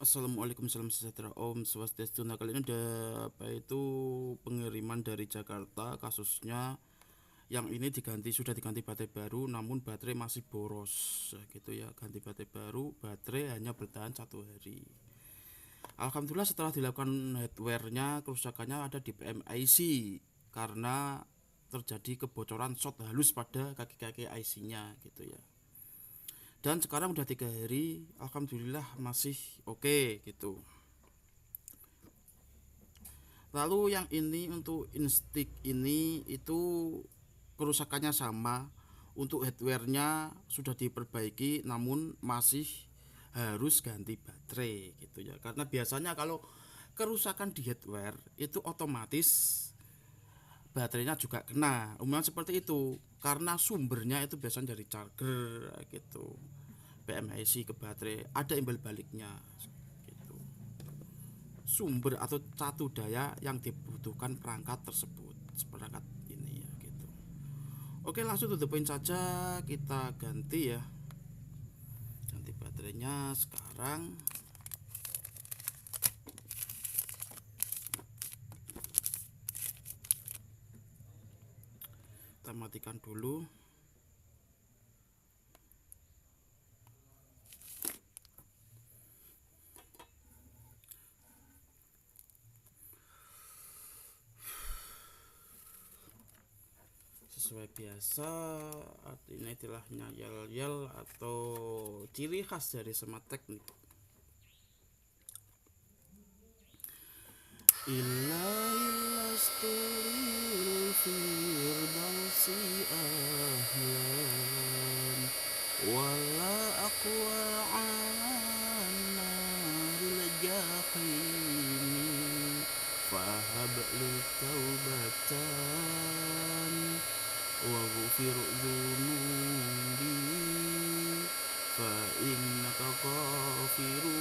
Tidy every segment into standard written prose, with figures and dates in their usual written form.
Assalamualaikum, salam sejahtera, Om Swastiastu. Nah, kali ini ada apa itu pengiriman dari Jakarta, kasusnya yang ini sudah diganti baterai baru, namun baterai masih boros. Nah, gitu ya, ganti baterai baru, baterai hanya bertahan 1 hari. Alhamdulillah setelah dilakukan hardware-nya, kerusakannya ada di PMIC karena terjadi kebocoran short halus pada kaki-kaki IC-nya gitu ya. Dan sekarang udah 3 hari, alhamdulillah masih oke gitu. Lalu yang ini untuk Instick ini itu kerusakannya sama. Untuk hardware-nya sudah diperbaiki namun masih harus ganti baterai gitu ya. Karena biasanya kalau kerusakan di hardware itu otomatis baterainya juga kena. Umumnya seperti itu. Karena sumbernya itu biasanya dari charger gitu. PMIC ke baterai ada imbal baliknya gitu. Sumber atau catu daya yang dibutuhkan perangkat tersebut, perangkat ini ya gitu. Oke, langsung tutupin saja, kita ganti ya, ganti baterainya sekarang. Kita matikan dulu. Sesuai biasa, artinya istilahnya yel-yel atau ciri khas dari Smart Teknik. Ilahil firdausi ahlan wala aqwa anaril jahimi fahab li taubatan wa ghufir dhunubi fa innaka ghafiru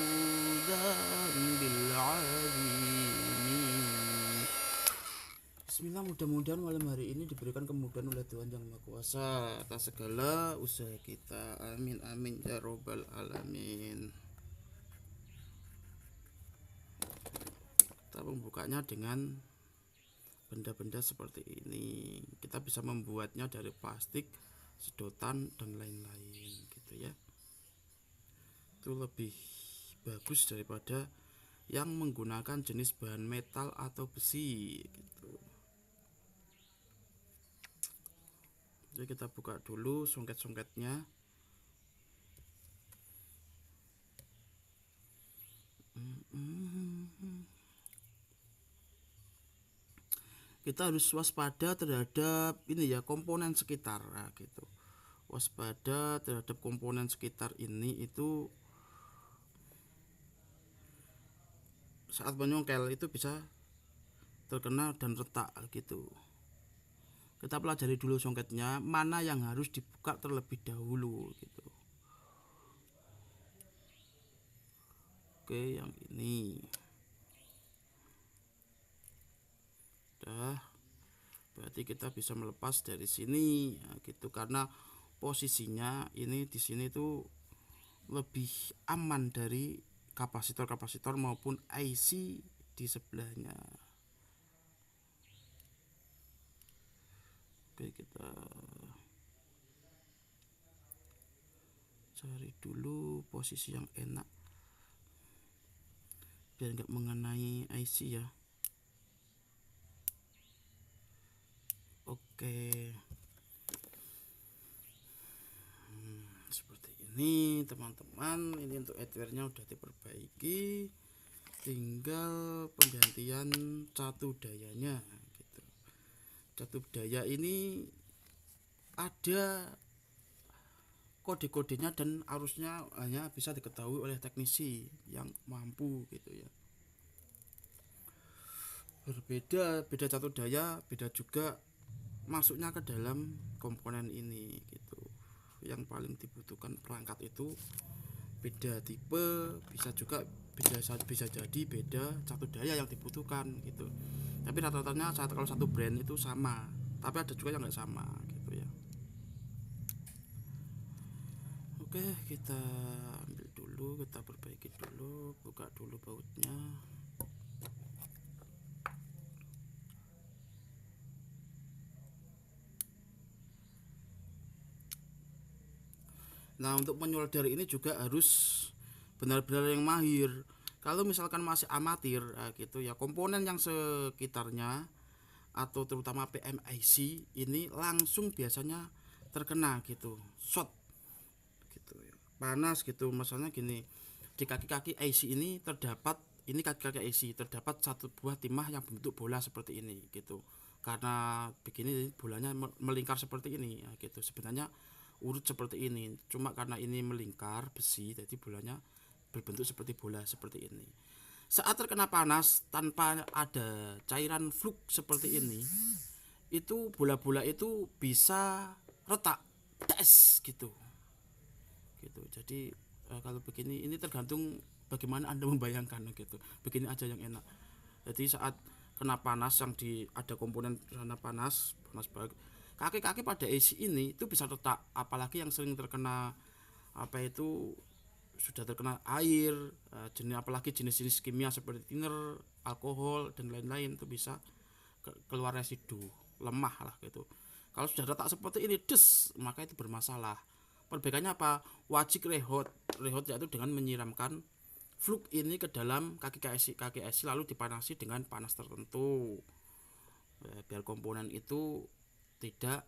dzambil azimi. Bismillah, mudah-mudahan malam hari ini diberikan kemudahan oleh Tuhan Yang Maha Kuasa atas segala usaha kita. Amin amin ya robbal alamin. Kita membukanya dengan benda-benda seperti ini. Kita bisa membuatnya dari plastik, sedotan dan lain-lain gitu ya. Itu lebih bagus daripada yang menggunakan jenis bahan metal atau besi gitu. Jadi kita buka dulu songket-songketnya. Kita harus waspada terhadap ini ya, komponen sekitar gitu. Waspada terhadap komponen sekitar ini itu saat menyongkel itu bisa terkena dan retak gitu. Kita pelajari dulu songketnya, mana yang harus dibuka terlebih dahulu gitu. Oke, yang ini udah, berarti kita bisa melepas dari sini ya, gitu, karena posisinya ini di sini tuh lebih aman dari kapasitor maupun IC di sebelahnya. Oke, kita cari dulu posisi yang enak biar nggak mengenai IC ya. Oke, seperti ini teman-teman. Ini untuk hardware-nya udah diperbaiki, tinggal penggantian catu dayanya gitu. Catu daya ini ada kode-kodenya dan arusnya hanya bisa diketahui oleh teknisi yang mampu gitu ya. Beda catu daya, beda juga masuknya ke dalam komponen ini gitu. Yang paling dibutuhkan perangkat itu beda tipe, bisa juga bisa jadi beda catu daya yang dibutuhkan gitu. Tapi rata-ratanya kalau satu brand itu sama, tapi ada juga yang nggak sama gitu ya. Oke, kita ambil dulu. kita perbaiki dulu, buka dulu bautnya. Nah, untuk menyolder ini juga harus benar-benar yang mahir. Kalau misalkan masih amatir gitu ya, komponen yang sekitarnya atau terutama PMIC ini langsung biasanya terkena gitu, short gitu ya, panas gitu. Misalnya gini, di kaki-kaki IC ini terdapat, ini kaki-kaki IC terdapat satu buah timah yang bentuk bola seperti ini gitu. Karena begini bolanya melingkar seperti ini ya, gitu. Sebenarnya urut seperti ini, cuma karena ini melingkar besi jadi bolanya berbentuk seperti bola seperti ini. Saat terkena panas tanpa ada cairan fluk seperti ini, itu bola-bola itu bisa retak, tes gitu. Gitu. Jadi kalau begini ini tergantung bagaimana Anda membayangkan gitu. Begini aja yang enak. Jadi saat kena panas yang ada komponen sana panas banget. Kaki-kaki pada AC ini itu bisa retak, apalagi yang sering terkena apa itu sudah terkena air, jenis apalagi jenis-jenis kimia seperti thinner, alkohol dan lain-lain itu bisa keluar residu lemah lah gitu. Kalau sudah retak seperti ini maka itu bermasalah. Perbaikannya apa? Wajib rehot yaitu dengan menyiramkan fluk ini ke dalam kaki IC lalu dipanasi dengan panas tertentu biar komponen itu tidak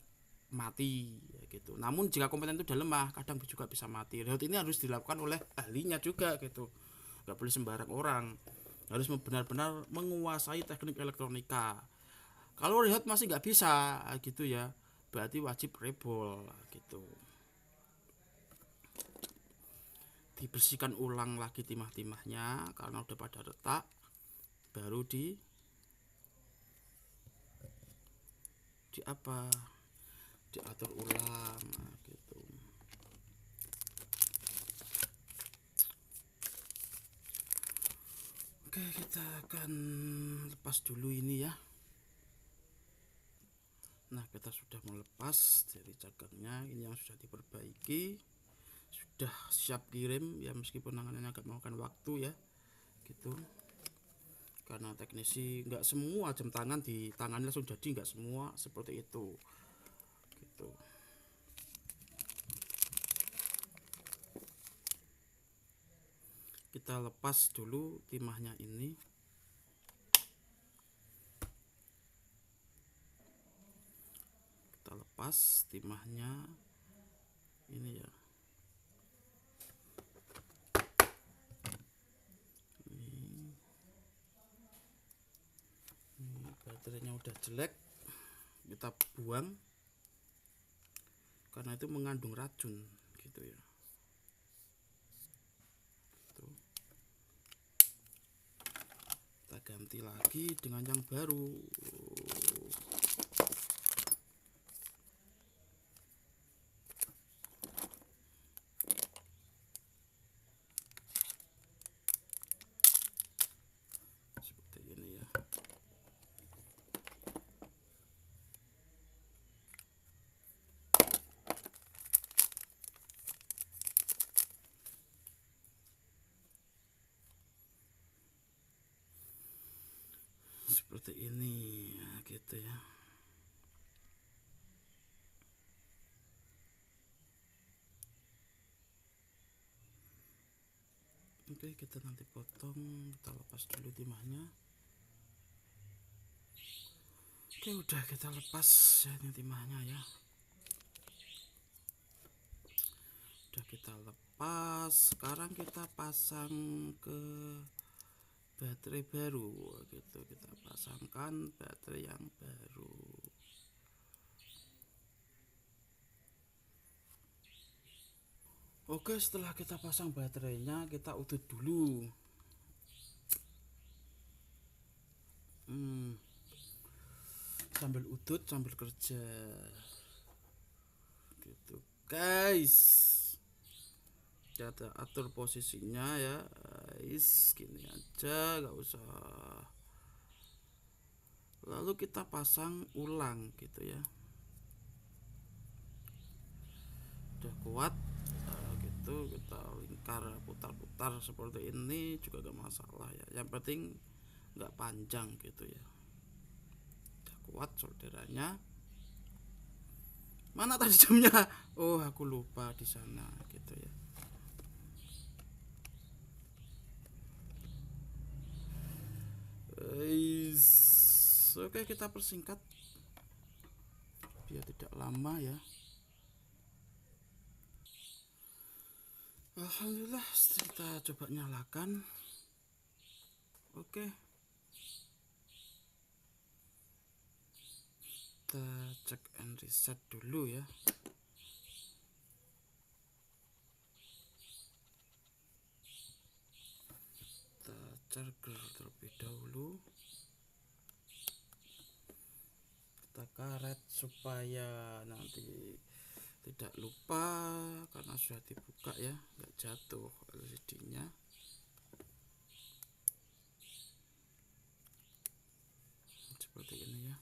mati gitu. Namun jika komponen itu sudah lemah kadang juga bisa mati. Rehot ini harus dilakukan oleh ahlinya juga gitu, nggak boleh sembarang orang, harus benar-benar menguasai teknik elektronika. Kalau rehot masih nggak bisa gitu ya, berarti wajib rebol gitu. Dibersihkan ulang lagi timah-timahnya karena udah pada retak, baru di apa, diatur ulang gitu. Oke, kita akan lepas dulu ini ya. Nah, kita sudah melepas dari cagangnya, ini yang sudah diperbaiki, sudah siap kirim ya, meskipun nangannya agak memakan waktu ya gitu, karena teknisi nggak semua jam tangan di tangannya langsung jadi, nggak semua seperti itu gitu. Kita lepas dulu timahnya ini. Kita lepas timahnya ini ya. Ini baterainya udah jelek, kita buang karena itu mengandung racun gitu ya. Kita ganti lagi dengan yang baru. Seperti ini ya. Seperti ini ya, gitu ya. Oke, kita nanti potong, kita lepas dulu timahnya. Oke, udah kita lepas ya ini timahnya ya. Udah kita lepas, sekarang kita pasang ke baterai baru gitu. Kita pasangkan baterai yang baru. Oke, setelah kita pasang baterainya, kita udut dulu. Sambil udut sambil kerja gitu guys. Kita atur posisinya ya guys, gini aja, nggak usah. Lalu kita pasang ulang gitu ya. Udah kuat gitu, kita lingkar putar-putar. datar seperti ini juga gak masalah ya, yang penting nggak panjang gitu ya. Udah kuat solderannya. Mana tadi jamnya? Oh, aku lupa di sana gitu ya. Oke, kita persingkat biar tidak lama ya. Alhamdulillah, kita coba nyalakan. Oke, kita cek and reset dulu ya. Kita charger terlebih dahulu. Kita karet supaya nanti tidak lupa karena sudah dibuka ya, nggak jatuh LCD-nya. Seperti ini ya.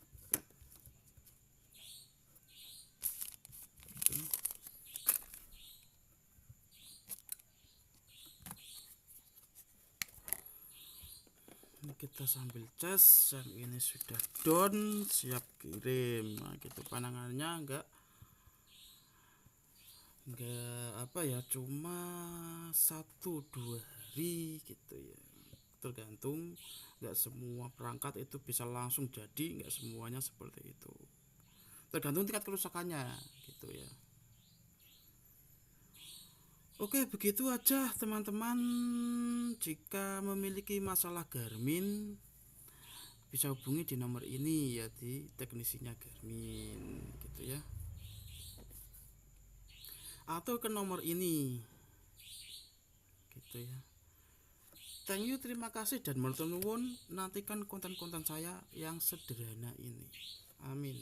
Ini kita sambil cas, yang ini sudah down, siap kirim. Nah, gitu panangannya enggak apa ya, cuma 1-2 hari gitu ya, tergantung. Nggak semua perangkat itu bisa langsung jadi, nggak semuanya seperti itu, tergantung tingkat kerusakannya gitu ya. Oke, begitu aja teman-teman. Jika memiliki masalah Garmin bisa hubungi di nomor ini ya, di teknisinya Garmin gitu ya, atau ke nomor ini gitu ya. Thank you, terima kasih dan matur nuwun. Nantikan konten-konten saya yang sederhana ini. Amin.